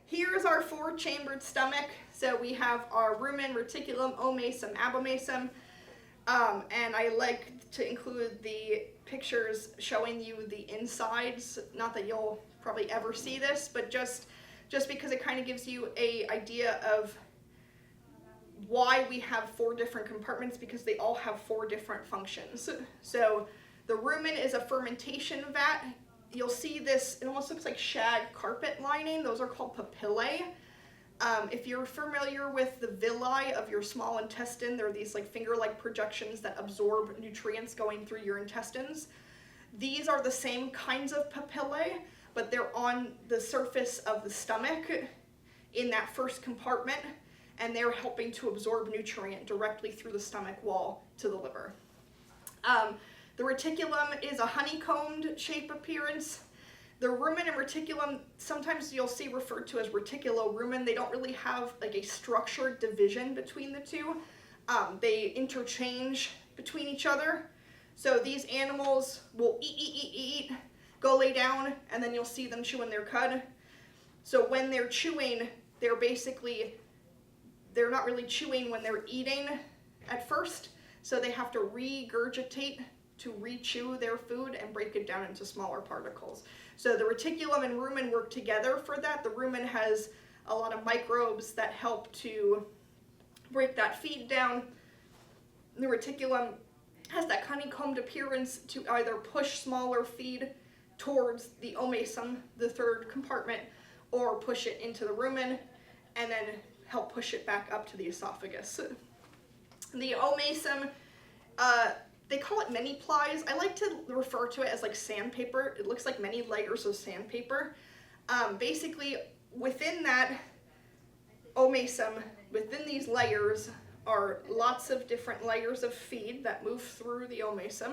Here's our 4-chambered stomach. So we have our rumen, reticulum, omasum, abomasum. And I like to include the pictures showing you the insides. Not that you'll probably ever see this, but just because it kind of gives you an idea of why we have 4 different compartments, because they all have 4 different functions. So the rumen is a fermentation vat. You'll see this, it almost looks like shag carpet lining. Those are called papillae. If you're familiar with the villi of your small intestine, they're these like finger-like projections that absorb nutrients going through your intestines. These are the same kinds of papillae, but they're on the surface of the stomach in that first compartment, and they're helping to absorb nutrient directly through the stomach wall to the liver. The reticulum is a honeycombed shape appearance. The rumen and reticulum, sometimes you'll see referred to as reticulorumen. They don't really have like a structured division between the two. They interchange between each other. So these animals will eat, go lay down, and then you'll see them chewing their cud. So when they're chewing, they're not really chewing when they're eating at first. So they have to regurgitate to re-chew their food and break it down into smaller particles. So the reticulum and rumen work together for that. The rumen has a lot of microbes that help to break that feed down. The reticulum has that honeycombed appearance to either push smaller feed towards the omasum, the 3rd compartment, or push it into the rumen and then help push it back up to the esophagus. The omasum, they call it many plies. I like to refer to it as like sandpaper. It looks like many layers of sandpaper. Basically, within that omasum, within these layers are lots of different layers of feed that move through the omasum.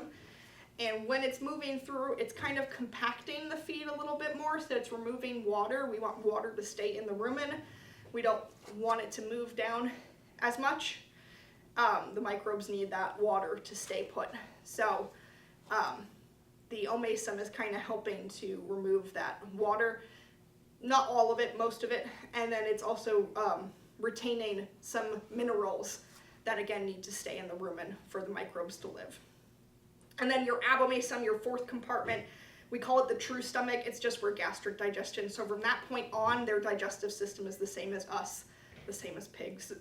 And when it's moving through, it's kind of compacting the feed a little bit more, so it's removing water. We want water to stay in the rumen. We don't want it to move down as much. The microbes need that water to stay put. So the omasum is kind of helping to remove that water. Not all of it, most of it. And then it's also retaining some minerals that again need to stay in the rumen for the microbes to live. And then your abomasum, your 4th compartment, we call it the true stomach. It's just for gastric digestion. So from that point on, their digestive system is the same as us, the same as pigs.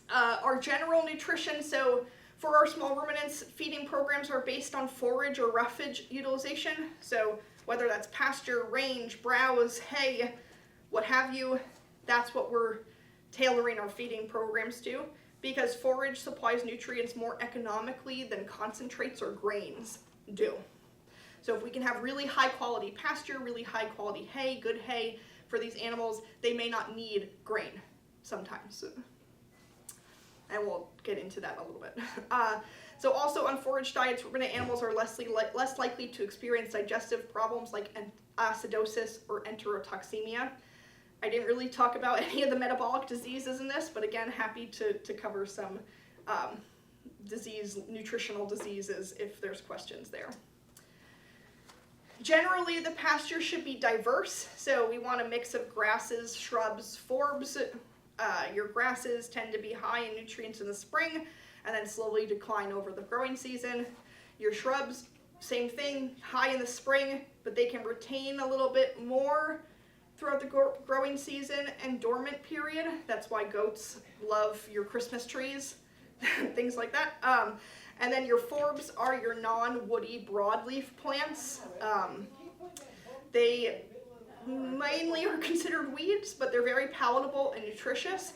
Our general nutrition, so for our small ruminants, feeding programs are based on forage or roughage utilization. So whether that's pasture, range, browse, hay, what have you, that's what we're tailoring our feeding programs to, because forage supplies nutrients more economically than concentrates or grains do. So if we can have really high quality pasture, really high quality hay, good hay for these animals, they may not need grain sometimes. And we'll get into that a little bit. So also on forage diets, ruminant animals are less likely to experience digestive problems like acidosis or enterotoxemia. I didn't really talk about any of the metabolic diseases in this, but again, happy to cover some nutritional diseases if there's questions there. Generally, the pasture should be diverse, so we want a mix of grasses, shrubs, forbs. Your grasses tend to be high in nutrients in the spring and then slowly decline over the growing season. Your shrubs, same thing, high in the spring, but they can retain a little bit more throughout the growing season and dormant period. That's why goats love your Christmas trees, things like that. And then your forbs are your non-woody broadleaf plants. They mainly are considered weeds, but they're very palatable and nutritious,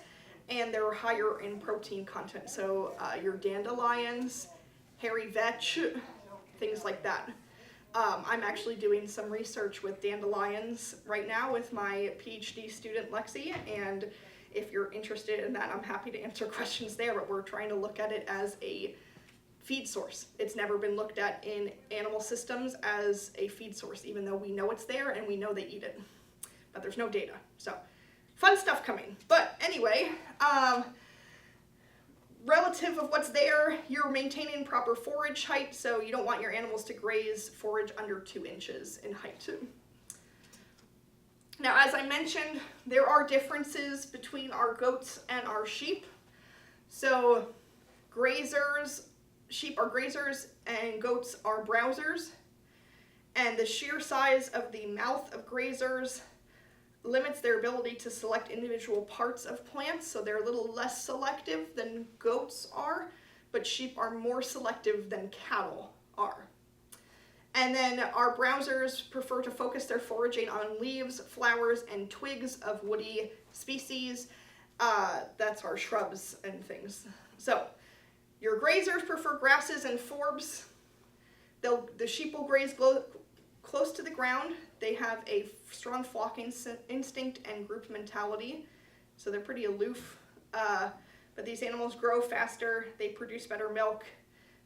and they're higher in protein content. So your dandelions, hairy vetch, things like that. I'm actually doing some research with dandelions right now with my PhD student Lexi, and if you're interested in that, I'm happy to answer questions there, but we're trying to look at it as a feed source. It's never been looked at in animal systems as a feed source, even though we know it's there and we know they eat it, but there's no data. So fun stuff coming. But anyway, relative of what's there, you're maintaining proper forage height, so you don't want your animals to graze forage under 2 inches in height. Now, as I mentioned, there are differences between our goats and our sheep. So grazers, sheep are grazers and goats are browsers. And the sheer size of the mouth of grazers limits their ability to select individual parts of plants, so they're a little less selective than goats are, but sheep are more selective than cattle are. And then our browsers prefer to focus their foraging on leaves, flowers, and twigs of woody species. That's our shrubs and things. So your grazers prefer grasses and forbs. The sheep will graze close to the ground. They have a strong flocking instinct and group mentality, so they're pretty aloof. But these animals grow faster, they produce better milk,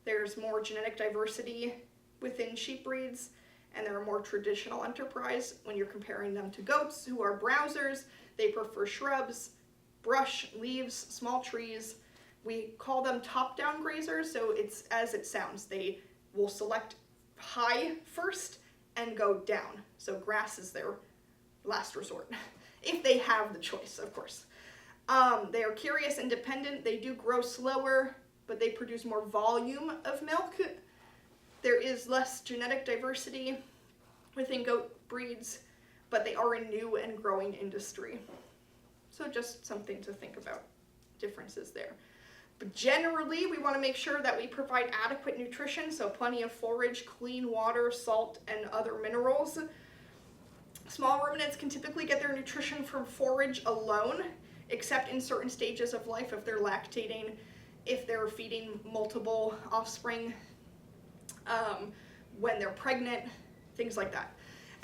there's more genetic diversity within sheep breeds, and they're a more traditional enterprise when you're comparing them to goats, who are browsers. They prefer shrubs, brush, leaves, small trees. We call them top-down grazers, so it's as it sounds. They will select high first and go down. So grass is their last resort, if they have the choice, of course. They are curious and dependent. They do grow slower, but they produce more volume of milk. There is less genetic diversity within goat breeds, but they are a new and growing industry. So just something to think about, differences there. But generally, we want to make sure that we provide adequate nutrition, so plenty of forage, clean water, salt, and other minerals. Small ruminants can typically get their nutrition from forage alone, except in certain stages of life if they're lactating, if they're feeding multiple offspring, when they're pregnant, things like that.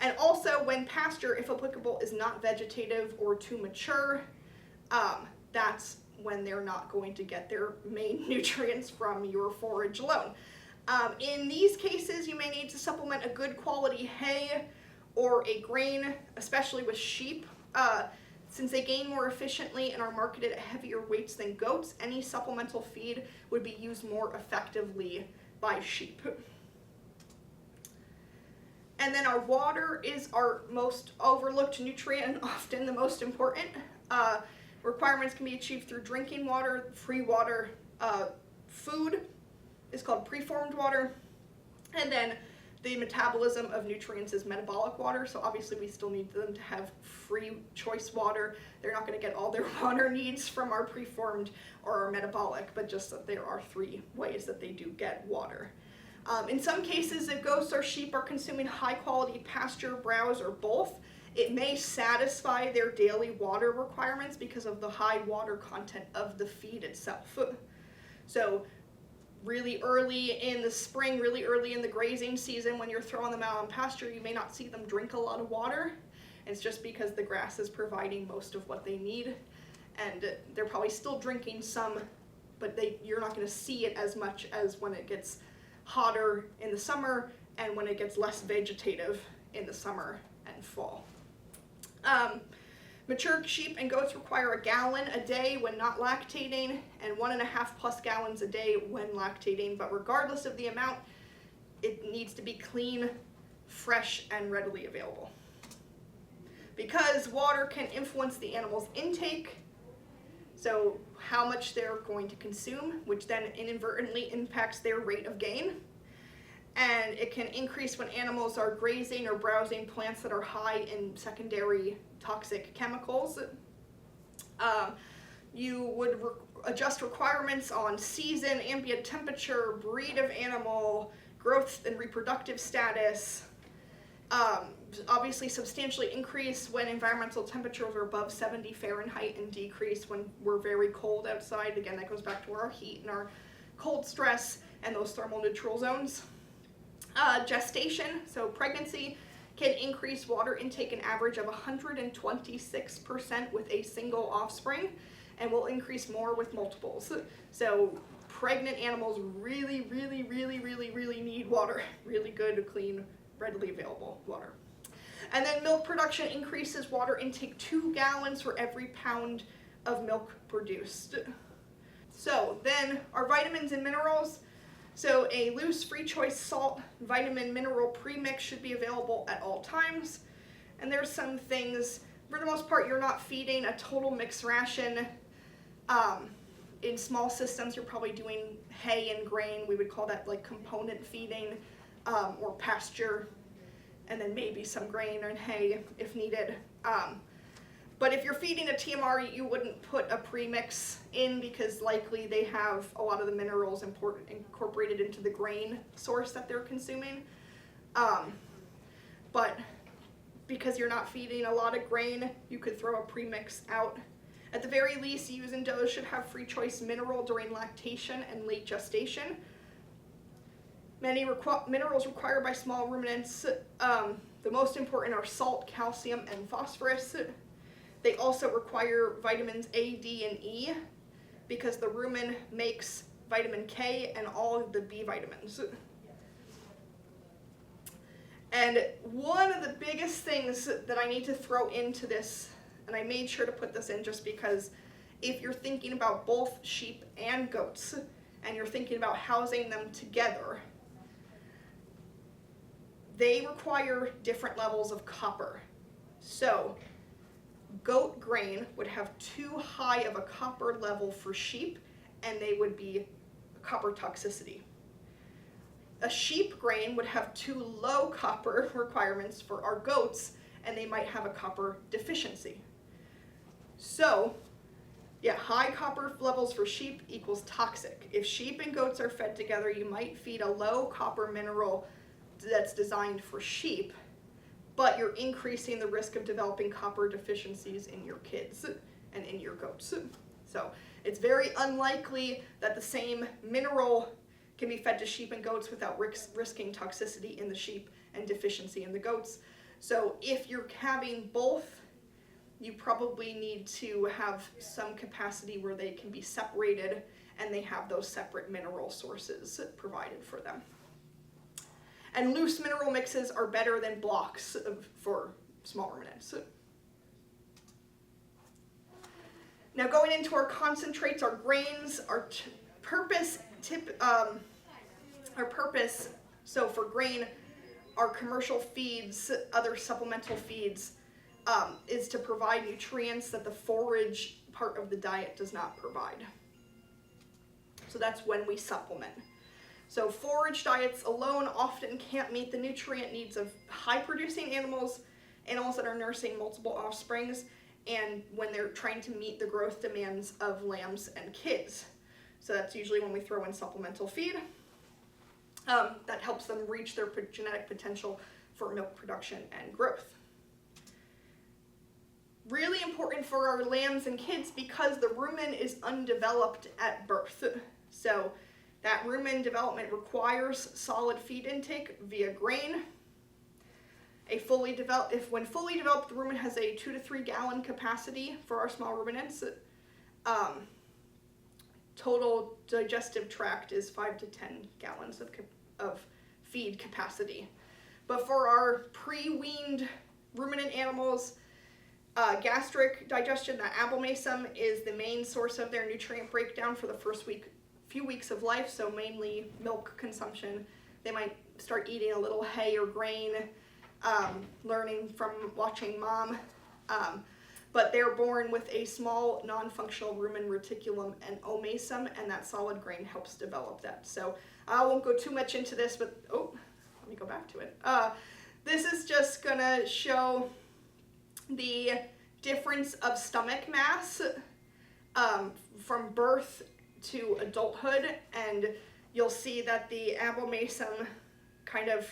And also when pasture, if applicable, is not vegetative or too mature, that's when they're not going to get their main nutrients from your forage alone. In these cases, you may need to supplement a good quality hay or a grain, especially with sheep. Since they gain more efficiently and are marketed at heavier weights than goats, any supplemental feed would be used more effectively by sheep. And then our water is our most overlooked nutrient and often the most important. Requirements can be achieved through drinking water, free water. Food is called preformed water. And then the metabolism of nutrients is metabolic water. So obviously we still need them to have free choice water. They're not going to get all their water needs from our preformed or our metabolic, but just that there are 3 ways that they do get water. In some cases, if goats or sheep are consuming high quality pasture, browse, or both, it may satisfy their daily water requirements because of the high water content of the feed itself. So really early in the spring, really early in the grazing season, when you're throwing them out on pasture, you may not see them drink a lot of water. It's just because the grass is providing most of what they need, and they're probably still drinking some, but you're not going to see it as much as when it gets hotter in the summer and when it gets less vegetative in the summer and fall. Mature sheep and goats require 1 gallon a day when not lactating and 1.5+ gallons a day when lactating, but regardless of the amount, it needs to be clean, fresh, and readily available. Because water can influence the animal's intake, so how much they're going to consume, which then inadvertently impacts their rate of gain. And it can increase when animals are grazing or browsing plants that are high in secondary toxic chemicals. You would adjust requirements on season, ambient temperature, breed of animal, growth and reproductive status. Obviously substantially increase when environmental temperatures are above 70 Fahrenheit and decrease when we're very cold outside. Again, that goes back to our heat and our cold stress and those thermal neutral zones. Gestation, so pregnancy, can increase water intake an average of 126% with a single offspring, and will increase more with multiples. So pregnant animals really need water. Really good, clean, readily available water. And then milk production increases water intake 2 gallons for every pound of milk produced. So then our vitamins and minerals. So a loose free choice salt vitamin mineral premix should be available at all times. And there's some things, for the most part, you're not feeding a total mixed ration. In small systems, you're probably doing hay and grain. We would call that like component feeding, or pasture, and then maybe some grain and hay if needed. But if you're feeding a TMR, you wouldn't put a premix in because likely they have a lot of the minerals incorporated into the grain source that they're consuming. But because you're not feeding a lot of grain, you could throw a premix out. At the very least, ewes and does should have free choice mineral during lactation and late gestation. Many minerals required by small ruminants, the most important are salt, calcium, and phosphorus. They also require vitamins A, D, and E because the rumen makes vitamin K and all of the B vitamins. And one of the biggest things that I need to throw into this, and I made sure to put this in just because if you're thinking about both sheep and goats, and you're thinking about housing them together, they require different levels of copper. So, goat grain would have too high of a copper level for sheep, and they would be copper toxicity. A sheep grain would have too low copper requirements for our goats, and they might have a copper deficiency. So, yeah, high copper levels for sheep equals toxic. If sheep and goats are fed together, you might feed a low copper mineral that's designed for sheep, but you're increasing the risk of developing copper deficiencies in your kids and in your goats. So it's very unlikely that the same mineral can be fed to sheep and goats without risking toxicity in the sheep and deficiency in the goats. So if you're having both, you probably need to have some capacity where they can be separated and they have those separate mineral sources provided for them. And loose mineral mixes are better than blocks for small ruminants. Now going into our concentrates, our grains, our purpose, so for grain, our commercial feeds, other supplemental feeds, is to provide nutrients that the forage part of the diet does not provide. So that's when we supplement. So forage diets alone often can't meet the nutrient needs of high-producing animals, animals that are nursing multiple offsprings, and when they're trying to meet the growth demands of lambs and kids. So that's usually when we throw in supplemental feed. That helps them reach their genetic potential for milk production and growth. Really important for our lambs and kids because the rumen is undeveloped at birth. So that rumen development requires solid feed intake via grain. When fully developed, the rumen has a 2 to 3 gallon capacity for our small ruminants. Total digestive tract is 5 to 10 gallons of feed capacity. But for our pre-weaned ruminant animals, gastric digestion, the abomasum, is the main source of their nutrient breakdown for the first few weeks of life, so mainly milk consumption. They might start eating a little hay or grain, learning from watching mom, but they're born with a small non-functional rumen reticulum and omasum, and that solid grain helps develop that. So I won't go too much into this, but let me go back to it. This is just gonna show the difference of stomach mass from birth to adulthood, and you'll see that the abomasum kind of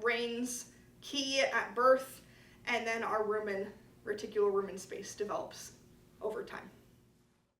reigns key at birth, and then our reticular rumen space develops over time.